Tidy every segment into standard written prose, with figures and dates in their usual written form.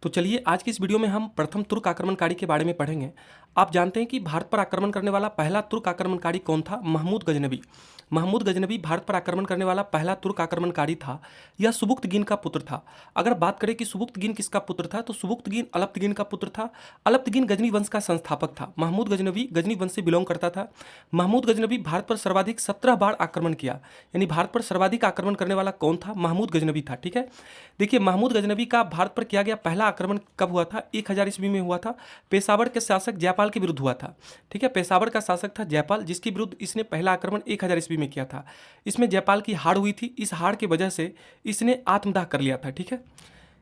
तो चलिए आज की इस वीडियो में हम प्रथम तुर्क आक्रमणकारी के बारे में पढ़ेंगे। आप जानते हैं कि भारत पर आक्रमण करने वाला पहला तुर्क आक्रमणकारी कौन था? महमूद गजनवी। महमूद गजनवी भारत पर आक्रमण करने वाला पहला तुर्क आक्रमणकारी था। यह सुबुक्तगीन का पुत्र था। अगर बात करें कि सुबुक्तगीन किसका पुत्र था, तो सुबुक्तगीन अलप्तगीन का पुत्र था। अलप्तगीन गजनी वंश का संस्थापक था। महमूद गजनवी गजनी वंश से बिलोंग करता था। महमूद गजनवी भारत पर सर्वाधिक 17 बार आक्रमण किया, यानी भारत पर सर्वाधिक आक्रमण करने वाला कौन था? महमूद गजनवी था। ठीक है, देखिए महमूद गजनवी का भारत पर किया गया पहला आक्रमण कब हुआ था? 1000 ईस्वी में हुआ था। पेशावर के शासक जयपाल के विरुद्ध हुआ था। ठीक है, पेशावर का शासक था जयपाल, जिसके विरुद्ध इसने पहला आक्रमण 1000 ईस्वी में किया था। इसमें जयपाल की हार हुई थी। इस हार की वजह से इसने आत्मदाह कर लिया था। ठीक है,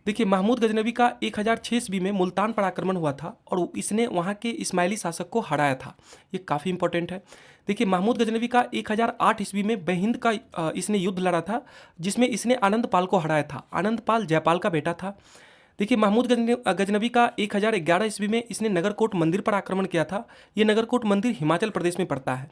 देखिए महमूद गजनवी का 1006 ईस्वी में मुल्तान पर आक्रमण हुआ था और इसने वहाँ के इस्माइली शासक को हराया था। ये काफ़ी इंपॉर्टेंट है। देखिए महमूद गजनवी का 1008 ईस्वी में बेहिंद का इसने युद्ध लड़ा था, जिसमें इसने आनंदपाल को हराया था। आनंदपाल जयपाल का बेटा था। देखिए महमूद गजनवी का 1011 ईस्वी में इसने नगरकोट मंदिर पर आक्रमण किया था। ये नगरकोट मंदिर हिमाचल प्रदेश में पड़ता है।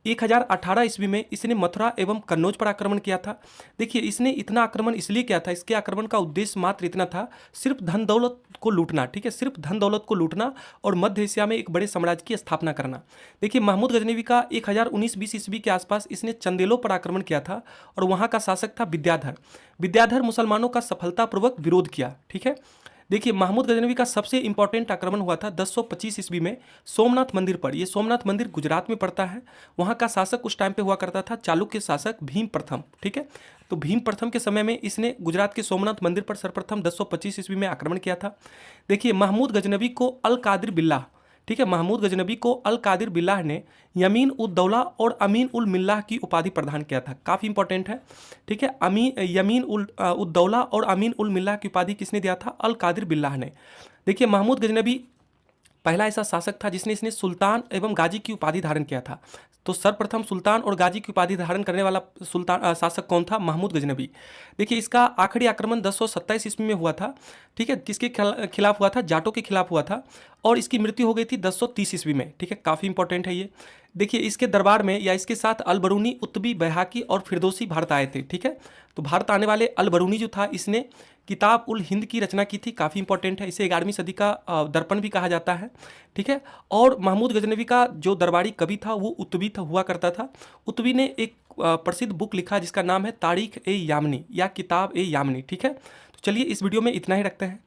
1018 ईस्वी में इसने मथुरा एवं कन्नौज पर आक्रमण किया था। देखिए इसने इतना आक्रमण इसलिए किया था, इसके आक्रमण का उद्देश्य मात्र इतना था, सिर्फ धन दौलत को लूटना। ठीक है, सिर्फ धन दौलत को लूटना और मध्य एशिया में एक बड़े साम्राज्य की स्थापना करना। देखिए महमूद गजनवी का 1019-20 ईस्वी के आसपास इसने चंदेलों पर आक्रमण किया था और वहाँ का शासक था विद्याधर। विद्याधर मुसलमानों का सफलतापूर्वक विरोध किया। ठीक है, देखिए महमूद गजनवी का सबसे इंपॉर्टेंट आक्रमण हुआ था 1025 ईस्वी में सोमनाथ मंदिर पर। यह सोमनाथ मंदिर गुजरात में पड़ता है। वहाँ का शासक उस टाइम पे हुआ करता था चालुक्य शासक भीम प्रथम। ठीक है, तो भीम प्रथम के समय में इसने गुजरात के सोमनाथ मंदिर पर सर्वप्रथम 1025 ईस्वी में आक्रमण किया था। देखिए महमूद गजनवी को अल कादिर बिल्लाह, ठीक है, महमूद गजनवी को अल कादिर बिल्लाह ने यमीन उद दौला और अमीन उल मिल्लाह की उपाधि प्रदान किया था। काफ़ी इंपॉर्टेंट है। ठीक है, यमीन उद दौला और अमीन उल मिल्लाह की उपाधि किसने दिया था? अल कादिर बिल्लाह ने। देखिए महमूद गजनवी पहला ऐसा शासक था जिसने इसने सुल्तान एवं गाजी की उपाधि धारण किया था। तो सर्वप्रथम सुल्तान और गाजी की उपाधि धारण करने वाला शासक कौन था? महमूद गजनवी। देखिए इसका आखिरी आक्रमण 1027 ईस्वी में हुआ था। ठीक है, किसके खिलाफ हुआ था? जाटों के खिलाफ हुआ था और इसकी मृत्यु हो गई थी 1030 ईस्वी में। ठीक है, काफ़ी इंपॉर्टेंट है ये। देखिए इसके दरबार में या इसके साथ अल बरूनी, उत्बी, बैहाकी और फिरदौसी भारत आए थे। ठीक है, तो भारत आने वाले अल बरूनी जो था, इसने किताब उल हिंद की रचना की थी। काफ़ी इंपॉर्टेंट है। इसे 11वीं सदी का दर्पण भी कहा जाता है। ठीक है, और महमूद गजनवी का जो दरबारी कवि था वो उत्बी हुआ करता था। उत्बी ने एक प्रसिद्ध बुक लिखा जिसका नाम है तारीख ए यामनी या किताब ए यामनी। ठीक है, तो चलिए इस वीडियो में इतना ही रखते हैं।